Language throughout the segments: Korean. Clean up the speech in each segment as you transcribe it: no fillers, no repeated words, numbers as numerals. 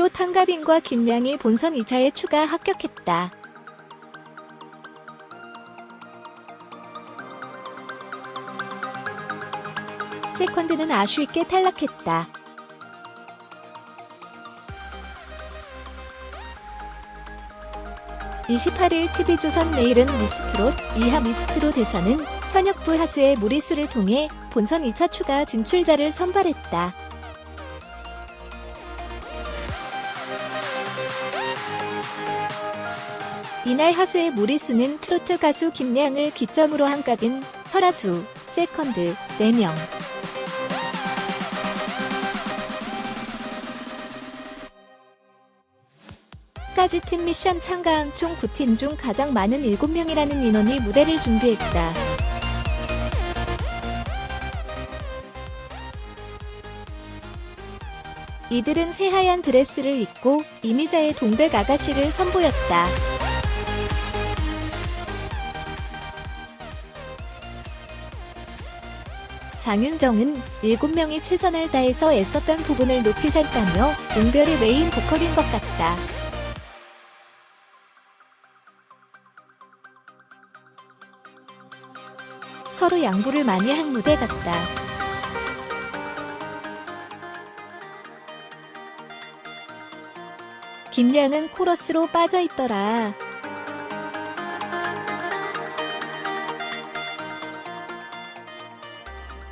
트롯 한가빈과 김양이 본선 2차에 추가 합격했다. 세컨드는 아쉽게 탈락했다. 28일 TV조선 내일은 미스트롯, 2하 미스트롯에서는 현역부 하수의 무리수를 통해 본선 2차 추가 진출자를 선발했다. 이날 하수의 무리수는 트로트 가수 김양을 기점으로 한가빈, 설하수, 세컨드, 4명. 까지 팀 미션 참가한 총 9팀 중 가장 많은 7명이라는 인원이 무대를 준비했다. 이들은 새하얀 드레스를 입고 이미자의 동백 아가씨를 선보였다. 장윤정은 7명이 최선을 다해서 애썼던 부분을 높이 샀다며 은별이 메인 보컬인 것 같다. 서로 양보를 많이 한 무대 같다. 김양은 코러스로 빠져있더라.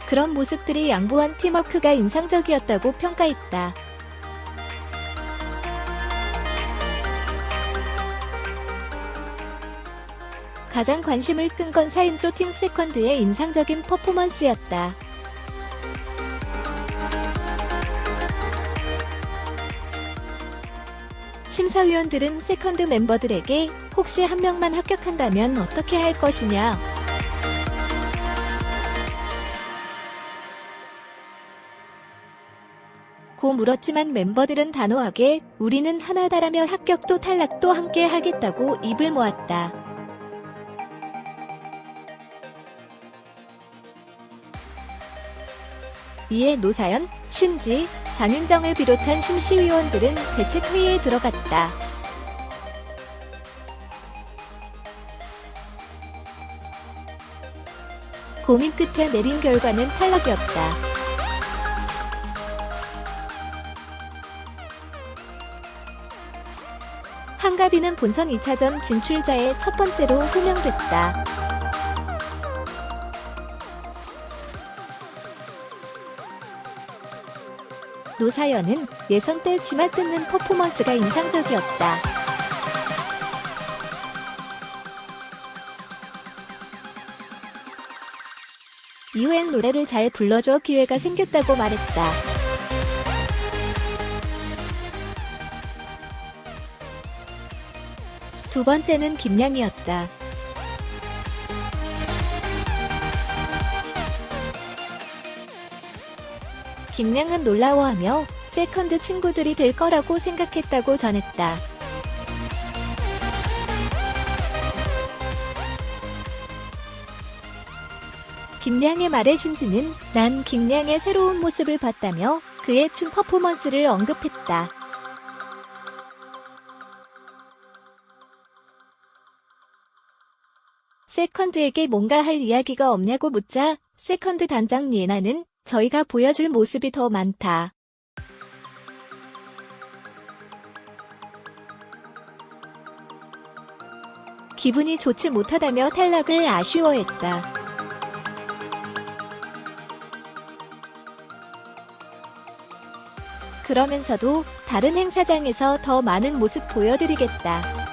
그런 모습들이 양보한 팀워크가 인상적이었다고 평가했다. 가장 관심을 끈 건 4인조 팀 세컨드의 인상적인 퍼포먼스였다. 심사위원들은 세컨드 멤버들에게 혹시 한 명만 합격한다면 어떻게 할 것이냐 고 물었지만 멤버들은 단호하게 우리는 하나다라며 합격도 탈락도 함께 하겠다고 입을 모았다. 이에 노사연, 신지, 장윤정을 비롯한 심시위원들은 대책회의에 들어갔다. 고민 끝에 내린 결과는 탈락이었다. 한가빈은 본선 2차전 진출자의 첫 번째로 호명됐다. 노사연은 예선 때 쥐마 뜯는 퍼포먼스가 인상적이었다. 이후엔 노래를 잘 불러줘 기회가 생겼다고 말했다. 두 번째는 김양이었다. 김양은 놀라워하며 세컨드 친구들이 될 거라고 생각했다고 전했다. 김양의 말에 신지는 난 김양의 새로운 모습을 봤다며 그의 춤 퍼포먼스를 언급했다. 세컨드에게 뭔가 할 이야기가 없냐고 묻자 세컨드 단장 예나는 저희가 보여줄 모습이 더 많다. 기분이 좋지 못하다며 탈락을 아쉬워했다. 그러면서도 다른 행사장에서 더 많은 모습 보여드리겠다.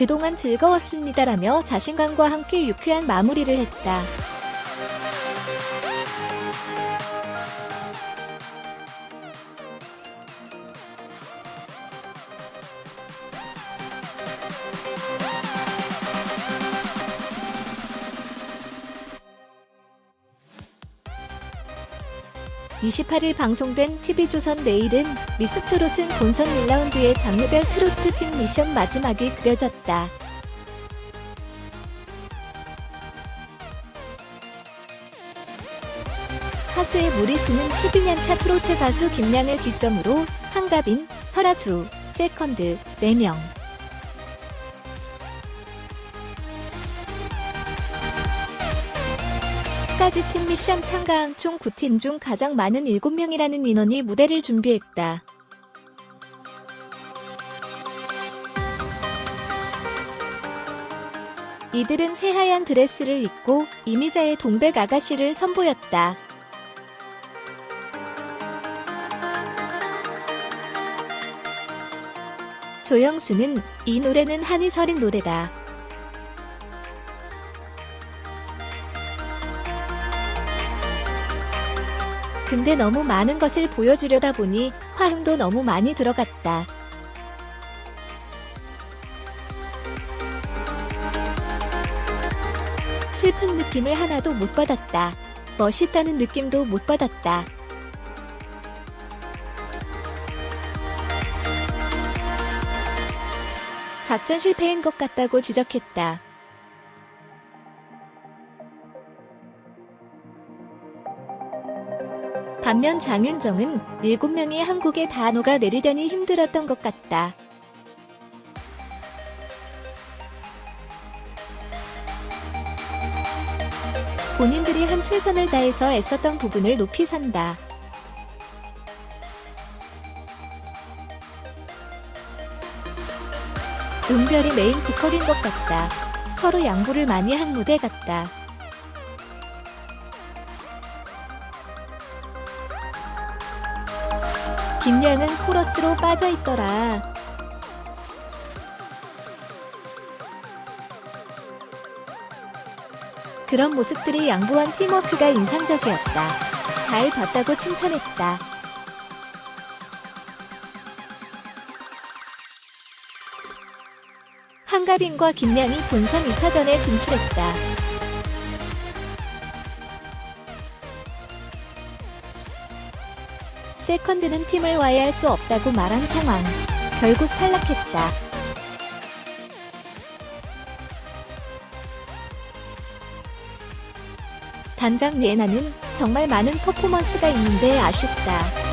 그동안 즐거웠습니다라며 자신감과 함께 유쾌한 마무리를 했다. (28일) 방송된 TV조선 내일은 미스트롯은 본선 1라운드의 장르별 트로트 팀 미션 마지막이 그려졌다. 하수의 무리수는 12년차 트로트 가수 김양을 기점으로 한가빈, 설아수, 세컨드 4명. 까지 팀 미션 참가한 총 9팀 중 가장 많은 7명이라는 인원이 무대를 준비했다. 이들은 새하얀 드레스를 입고 이미자의 동백 아가씨를 선보였다. 조영수는 이 노래는 한이설인 노래다. 근데 너무 많은 것을 보여주려다 보니 화음도 너무 많이 들어갔다. 슬픈 느낌을 하나도 못 받았다. 멋있다는 느낌도 못 받았다. 작전 실패인 것 같다고 지적했다. 반면 장윤정은 7명이 한국에 다 녹아내리려니 힘들었던 것 같다. 본인들이 한 최선을 다해서 애썼던 부분을 높이 산다. 은별이 메인 보컬인 것 같다. 서로 양보를 많이 한 무대 같다. 김양은 코러스로 빠져있더라. 그런 모습들이 양보한 팀워크가 인상적이었다. 잘 봤다고 칭찬했다. 한가빈과 김양이 본선 2차전에 진출했다. 세컨드는 팀을 와해할 수 없다고 말한 상황. 결국 탈락했다. 단장 예나는 정말 많은 퍼포먼스가 있는데 아쉽다.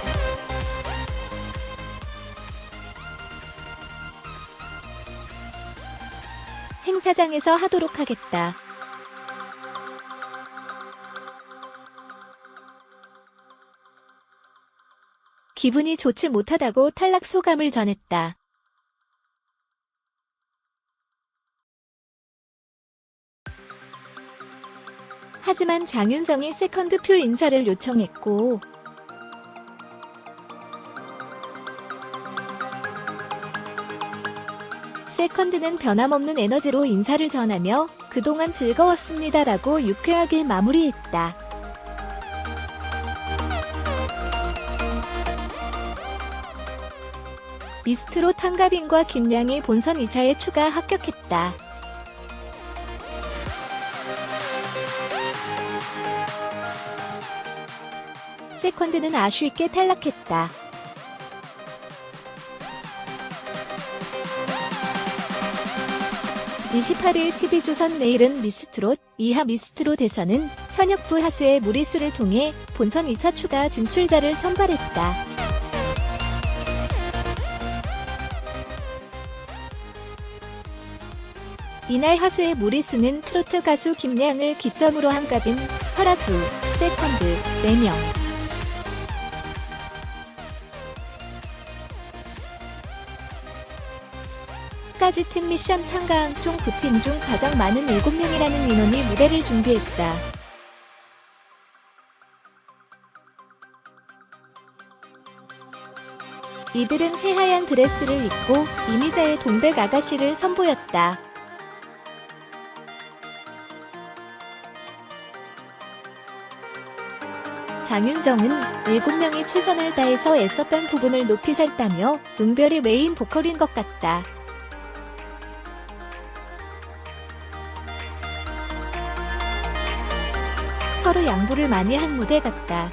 행사장에서 하도록 하겠다. 기분이 좋지 못하다고 탈락 소감을 전했다. 하지만 장윤정이 세컨드 표 인사를 요청했고 세컨드는 변함없는 에너지로 인사를 전하며 그동안 즐거웠습니다라고 유쾌하게 마무리했다. 미스트롯 한가빈과 김양이 본선 2차에 추가 합격했다. 세컨드는 아쉽게 탈락했다. (28일) TV조선 내일은 미스트롯, 이하 미스트롯에서는 현역부 하수의 무리수를 통해 본선 2차 추가 진출자를 선발했다. 이날 하수의 무리수는 트로트 가수 김양을 기점으로 한가빈, 설아수, 세컨드 4명. 까지 팀 미션 참가한 총 9팀 중 가장 많은 7명이라는 인원이 무대를 준비했다. 이들은 새하얀 드레스를 입고 이미자의 동백 아가씨를 선보였다. 장윤정은 7명이 최선을 다해서 애썼던 부분을 높이 샀다며 은별이 메인 보컬인 것 같다. 서로 양보를 많이 한 무대 같다.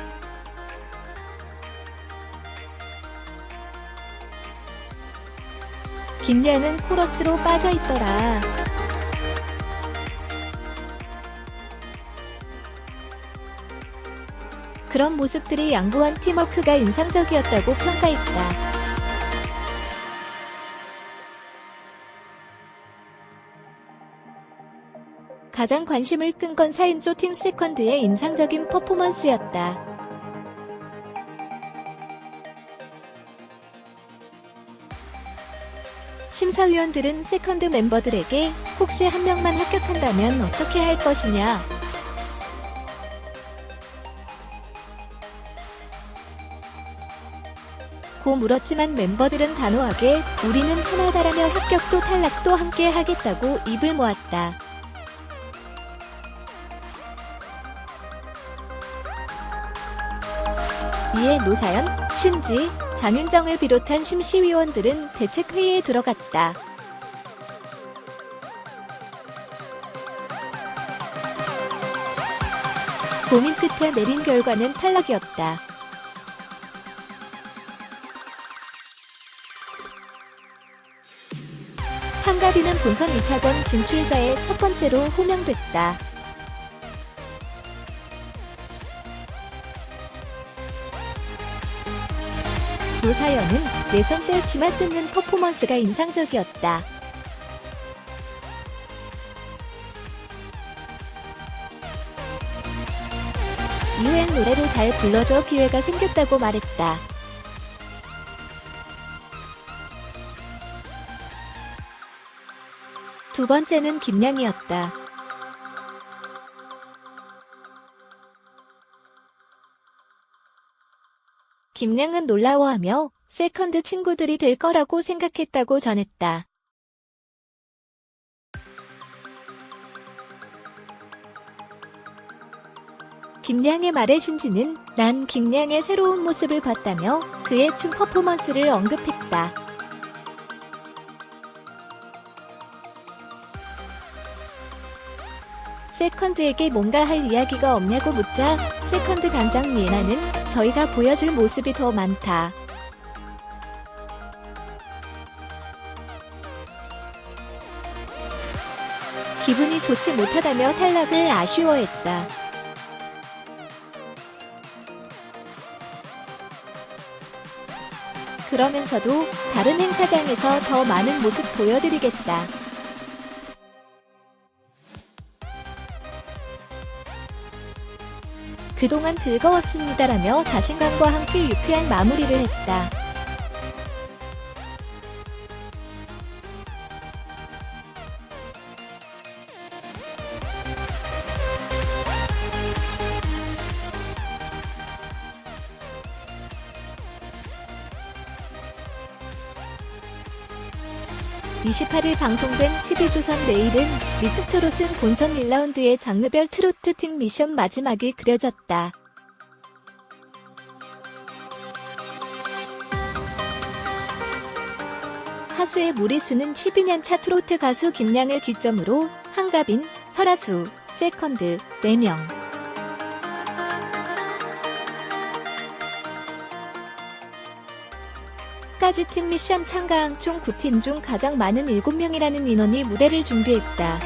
김양은 코러스로 빠져있더라. 그런 모습들이 양보한 팀워크가 인상적이었다고 평가했다. 가장 관심을 끈 건 4인조 팀 세컨드의 인상적인 퍼포먼스였다. 심사위원들은 세컨드 멤버들에게 혹시 한 명만 합격한다면 어떻게 할 것이냐, 고 물었지만 멤버들은 단호하게 우리는 하나다라며 합격도 탈락도 함께 하겠다고 입을 모았다. 이에 노사연, 신지, 장윤정을 비롯한 심시위원들은 대책회의에 들어갔다. 고민 끝에 내린 결과는 탈락이었다. 한가빈은 본선 2차전 진출자의 첫 번째로 호명됐다. 노사연은 내선 때 치마 뜯는 퍼포먼스가 인상적이었다. 이후엔 노래를 잘 불러줘 기회가 생겼다고 말했다. 두 번째는 김양이었다. 김양은 놀라워하며 세컨드 친구들이 될 거라고 생각했다고 전했다. 김양의 말에 신지는 난 김양의 새로운 모습을 봤다며 그의 춤 퍼포먼스를 언급했다. 세컨드에게 뭔가 할 이야기가 없냐고 묻자 세컨드 단장 예나는 저희가 보여줄 모습이 더 많다. 기분이 좋지 못하다며 탈락을 아쉬워했다. 그러면서도 다른 행사장에서 더 많은 모습 보여드리겠다. 그동안 즐거웠습니다라며 자신감과 함께 유쾌한 마무리를 했다. (28일) 방송된 TV조선 내일은 미스트롯은 본선 1라운드의 장르별 트로트 팀 미션 마지막이 그려졌다. 하수의 무리수는 12년차 트로트 가수 김양을 기점으로 한가빈, 설아수, 세컨드 4명. 까지 팀 미션 참가한 총 9팀 중 가장 많은 7명이라는 인원이 무대를 준비했다.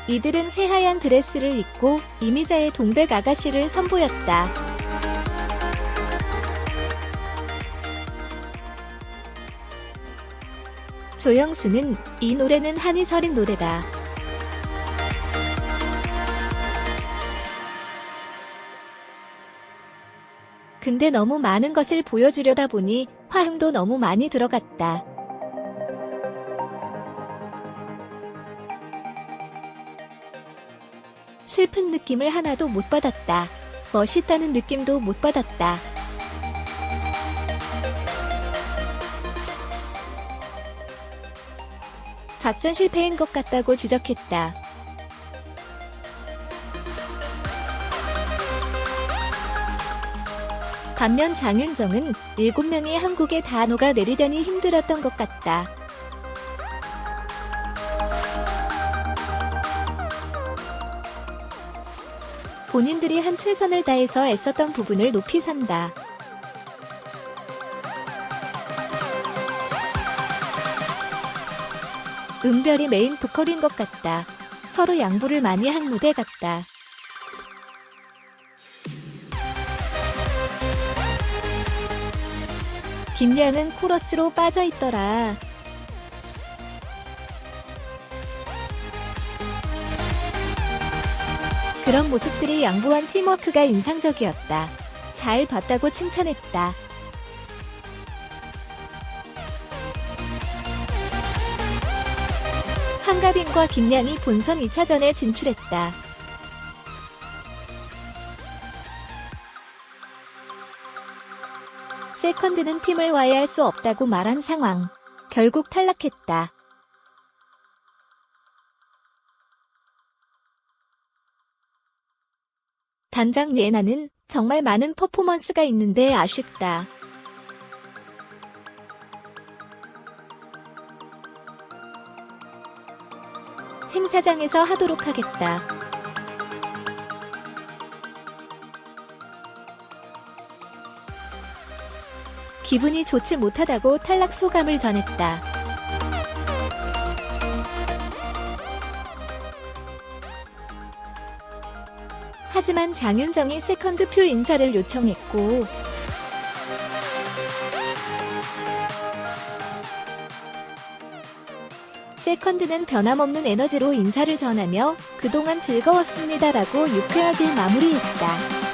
이들은 새하얀 드레스를 입고 이미자의 동백 아가씨를 선보였다. 조영수는 이 노래는 한이설인 노래다. 근데 너무 많은 것을 보여주려다 보니 화음도 너무 많이 들어갔다. 슬픈 느낌을 하나도 못 받았다. 멋있다는 느낌도 못 받았다. 작전 실패인 것 같다고 지적했다. 반면 장윤정은 7명이 한국에 다 녹아내리려니 힘들었던 것 같다. 본인들이 한 최선을 다해서 애썼던 부분을 높이 산다. 은별이 메인 보컬인 것 같다. 서로 양보를 많이 한 무대 같다. 김양은 코러스로 빠져있더라. 그런 모습들이 양보한 팀워크가 인상적이었다. 잘 봤다고 칭찬했다. 한가빈과 김양이 본선 2차전에 진출했다. 세컨드는 팀을 와해할 수 없다고 말한 상황. 결국 탈락했다. 단장 예나는 정말 많은 퍼포먼스가 있는데 아쉽다. 행사장에서 하도록 하겠다. 기분이 좋지 못하다고 탈락 소감을 전했다. 하지만 장윤정이 세컨드 표 인사를 요청했고 세컨드는 변함없는 에너지로 인사를 전하며 그동안 즐거웠습니다라고 유쾌하게 마무리했다.